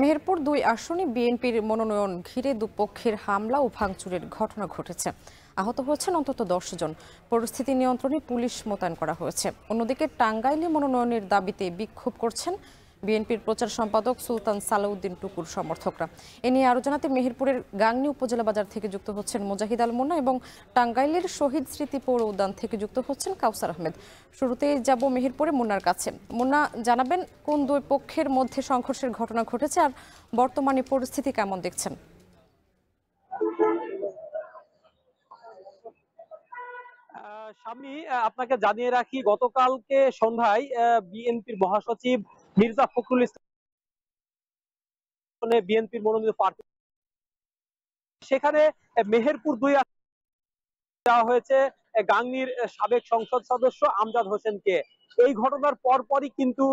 মেহেরপুর ২ আসনে বিএনপির মনোনয়ন ঘিরে দুপক্ষের হামলা ও ভাঙচুরের ঘটনা ঘটেছে। আহত হয়েছেন অন্তত ১০ জন। পরিস্থিতি নিয়ন্ত্রণে পুলিশ মোতায়েন করা হয়েছে। অন্যদিকে টাঙ্গাইলে মনোনয়নের দাবিতে বিক্ষোভ করছেন বিএনপির প্রচার সম্পাদক সুলতান সালাউদ্দিন টুকুর সমর্থকরা। এ নিয়ে আরও জানাতে মেহেরপুরের গাংনী উপজেলা বাজার থেকে যুক্ত হচ্ছেন মুজাহিদ আল মুন্না এবং টাঙ্গাইলের শহীদ স্মৃতি পৌর উদ্যান থেকে যুক্ত হচ্ছেন কাউসার আহমেদ। শুরুতে যাব মেহেরপুরে মুন্নার কাছে। মুন্না, জানাবেন কোন দুই পক্ষের মধ্যে সংঘর্ষের ঘটনা ঘটেছে আর বর্তমানে পরিস্থিতি কেমন দেখছেন? স্বামী, আপনাকে জানিয়ে রাখি, গতকালকে সন্ধ্যায় বিএনপির মহাসচিব মির্জা ফখরুল ইসলাম বিএনপির মনোনীত প্রার্থী সেখানে মেহেরপুর ২ দেওয়া হয়েছে গাংনীর সাবেক সংসদ সদস্য আমজাদ হোসেনকে। এই ঘটনার পরপরই কিন্তু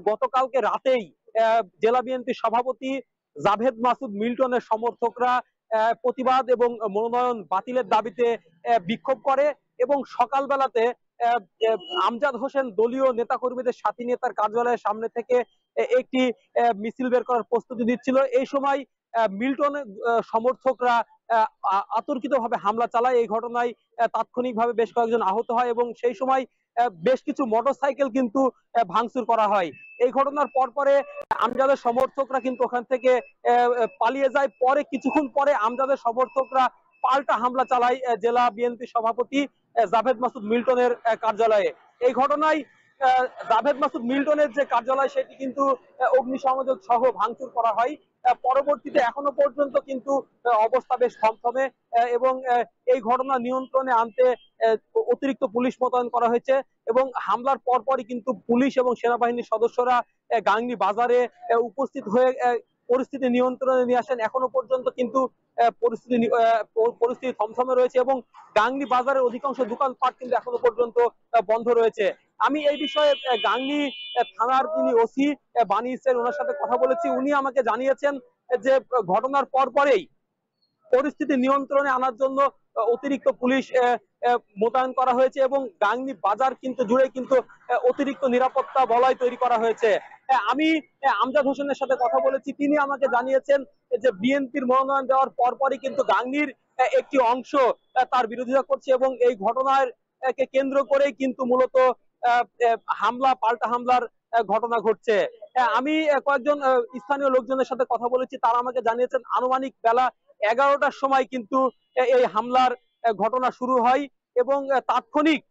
গতকালকে রাতেই জেলা বিএনপির সভাপতি জাভেদ মাসুদ মিল্টনের সমর্থকরা প্রতিবাদ এবং মনোনয়ন বাতিলের দাবিতে বিক্ষোভ করে এবং সকালবেলাতে আমজাদ হোসেন দলীয় নেতাকর্মীদের সাথী নেতার কার্যালয়ের সামনে থেকে একটি মিছিল বের করার প্রস্তুতি নিচ্ছিল। এই সময় মিল্টনের সমর্থকরা অতর্কিতভাবে হামলা চালায়। এই ঘটনায় তাৎক্ষণিকভাবে বেশ কয়েকজন আহত হয় এবং সেই সময় বেশ কিছু মোটরসাইকেল কিন্তু ভাঙচুর করা হয়। এই ঘটনার পরে আমজাদের সমর্থকরা কিন্তু ওখান থেকে পালিয়ে যায়। পরে কিছুক্ষণ পরে আমজাদের সমর্থকরা পাল্টা হামলা চালায় জেলা বিএনপি সভাপতি জাভেদ মাসুদ মিল্টনের কার্যালয়ে। এই ঘটনায় জাভেদ মাসুদ মিল্টনের যে কার্যালয় সেটি কিন্তু অগ্নিসংযোগ সহ ভাঙচুর করা হয়। পরবর্তীতে এখনো পর্যন্ত কিন্তু অবস্থা বেশ থমথমে এবং এই ঘটনা নিয়ন্ত্রণে আনতে অতিরিক্ত পুলিশ মোতায়েন করা হয়েছে এবং হামলার পরপরই কিন্তু পুলিশ এবং সেনাবাহিনীর সদস্যরা গাংনী বাজারে উপস্থিত হয়ে পরিস্থিতি নিয়ন্ত্রণে নিয়ে আসেন। এখনো পর্যন্ত কিন্তু পরিস্থিতি থমথমে রয়েছে এবং গাংনী বাজারের অধিকাংশ দোকানপাট কিন্তু এখনো পর্যন্ত বন্ধ রয়েছে। আমি এই বিষয়ে গাংনী থানার যিনি ওসি বানি ইসরাইল, ওনার সাথে কথা বলেছি। উনি আমাকে জানিয়েছেন যে ঘটনার পরেই পরিস্থিতি নিয়ন্ত্রণে আনার জন্য অতিরিক্ত পুলিশ মোতায়েন করা হয়েছে এবং গাংনী বাজার কিন্তু জুড়ে কিন্তু অতিরিক্ত নিরাপত্তা বলয় তৈরি করা হয়েছে। আমি আমজাদ হোসেনের সাথে কথা বলেছি, তিনি আমাকে জানিয়েছেন যে বিএনপির মনোনয়ন দেওয়ার পরপরই কিন্তু গাংনীর একটি অংশ তার বিরোধিতা করছে এবং এই ঘটনার কে কেন্দ্র করেই কিন্তু মূলত হামলা পাল্টা হামলার ঘটনা ঘটছে। আমি কয়েকজন স্থানীয় লোকজনের সাথে কথা বলেছি, তারা আমাকে জানিয়েছেন আনুমানিক বেলা 11টার সময় কিন্তু এই হামলার ঘটনা শুরু হয় এবং তাৎক্ষণিক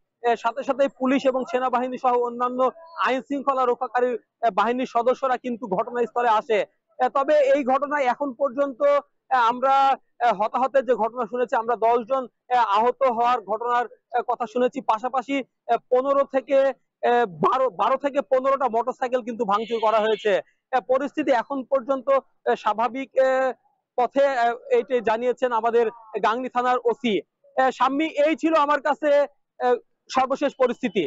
সাথে সাথে পুলিশ এবং সেনাবাহিনী সহ অন্যান্য আইন শৃঙ্খলা রক্ষাকারী বাহিনীর সদস্যরা কিন্তু ঘটনাস্থলে আসে। তবে এই ঘটনায় এখন পর্যন্ত আমরা হতাহতের যে ঘটনা শুনেছি, আমরা 10 জন আহত হওয়ার ঘটনার কথা শুনেছি। পাশাপাশি 12 থেকে 15টা মোটরসাইকেল কিন্তু ভাঙচুর করা হয়েছে। পরিস্থিতি এখন পর্যন্ত স্বাভাবিক পথে, এইটি জানিয়েছেন আমাদের গাংনী থানার ওসি। শাম্মী, এই ছিল আমার কাছে সর্বশেষ পরিস্থিতি।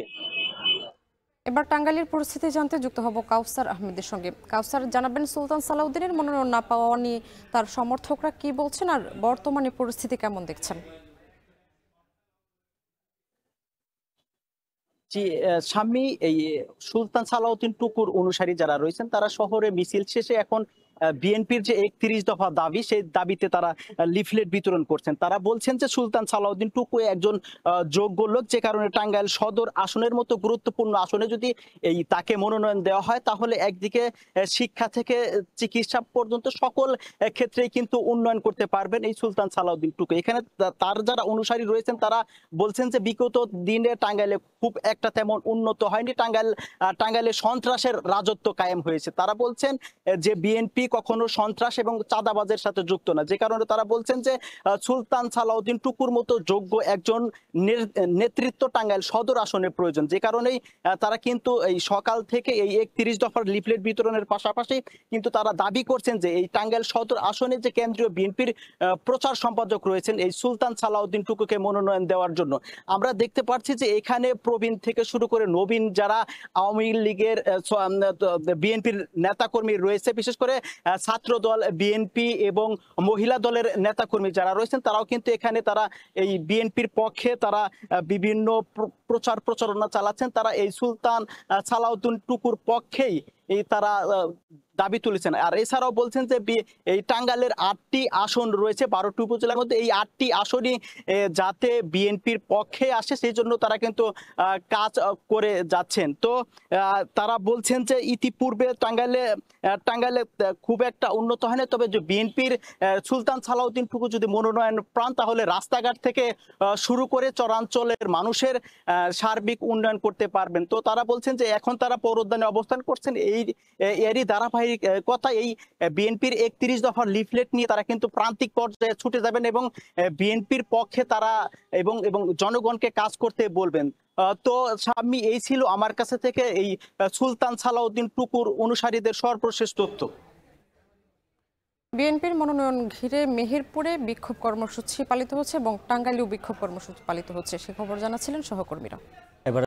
এবার টাঙ্গাইলের পরিস্থিতি জানতে যুক্ত হব কাউসার আহমেদের সঙ্গে। কাউসার, জানাবেন সুলতান সালাউদ্দিনের মনোনয়ন না পাওয়া নিয়ে তার সমর্থকরা কি বলছেন আর বর্তমানে পরিস্থিতি কেমন দেখছেন? জি, স্বামী, এই সুলতান সালাউদ্দিন টুকুর অনুসারী যারা রয়েছেন তারা শহরে মিছিল শেষে এখন বিএনপির যে 31 দফা দাবি, সেই দাবিতে তারা লিফলেট বিতরণ করছেন। তারা বলছেন যে সুলতান সালাউদ্দিন টুকু একজন যোগ্য লোক, যে কারণে টাঙ্গাইল সদর আসনের মতো গুরুত্বপূর্ণ আসনে যদি তাকে মনোনয়ন দেওয়া হয় তাহলে একদিকে শিক্ষা থেকে চিকিৎসা পর্যন্ত সকল ক্ষেত্রেই কিন্তু উন্নয়ন করতে পারবেন এই সুলতান সালাউদ্দিন টুকু। এখানে তার যারা অনুসারী রয়েছেন তারা বলছেন যে বিগত দিনে টাঙ্গাইলে খুব একটা তেমন উন্নত হয়নি, টাঙ্গাইলে সন্ত্রাসের রাজত্ব কায়েম হয়েছে। তারা বলছেন যে বিএনপি কখনো সন্ত্রাস এবং চাঁদাবাজের সাথে যুক্ত না, যে কারণে তারা বলছেন যে সুলতান সালাউদ্দিন টুকুর মতো যোগ্য একজন নেতৃত্ব টাঙ্গাইল সদর আসনের প্রয়োজন। যে কারণেই তারা কিন্তু এই সকাল থেকে এই 31 দফার লিফলেট বিতরণের পাশাপাশি কিন্তু তারা দাবি করছেন যে এই টাঙ্গাইল সদর আসনে যে কেন্দ্রীয় বিএনপির প্রচার সম্পাদক রয়েছেন এই সুলতান সালাউদ্দিন টুকুকে মনোনয়ন দেওয়ার জন্য। আমরা দেখতে পাচ্ছি যে এখানে প্রবীণ থেকে শুরু করে নবীন যারা আওয়ামী লীগের বিএনপির নেতাকর্মী রয়েছে, বিশেষ করে ছাত্র দল, বিএনপি এবং মহিলা দলের নেতাকর্মী যারা রয়েছেন তারাও কিন্তু এখানে তারা এই বিএনপির পক্ষে তারা বিভিন্ন প্রচার প্রচারণা চালাচ্ছেন, তারা এই সুলতান সালাউদ্দিন টুকুর পক্ষেই তারা দাবি তুলেছেন। আর এছাড়াও বলছেন যে এই টাঙ্গাইলের 8টি আসন রয়েছে 12টি উপজেলার মধ্যে, এই 8টি আসনই যাতে বিএনপির পক্ষে আসে সেই জন্য তারা কিন্তু কাজ করে যাচ্ছেন। তো তারা বলছেন যে ইতিপূর্বে টাঙ্গাইলে খুব একটা উন্নত হয়নি, তবে যে বিএনপির সুলতান সালাউদ্দিন টুকু যদি মনোনয়ন পান তাহলে রাস্তাঘাট থেকে শুরু করে চরাঞ্চলের মানুষের সার্বিক উন্নয়ন করতে পারবেন। তো তারা বলছেন যে এখন তারা পৌর উদ্যানে অবস্থান করছেন, এরই ধারাবাহিকতা এই বিএনপির 31 দফার লিফলেট নিয়ে তারা কিন্তু প্রান্তিক পর্যায়ে ছুটে যাবেন এবং বিএনপির পক্ষে তারা এবং জনগণকে কাজ করতে বলবেন। তো শাম্মী, এই ছিল আমার কাছে থেকে এই সুলতান সালাউদ্দিন টুকুর অনুসারীদের সর্বশেষ তথ্য। বিএনপির মনোনয়ন ঘিরে মেহেরপুরে বিক্ষোভ কর্মসূচি পালিত হচ্ছে এবং টাঙ্গাইলেও বিক্ষোভ কর্মসূচি পালিত হচ্ছে, সে খবর জানাচ্ছিলেন সহকর্মীরা।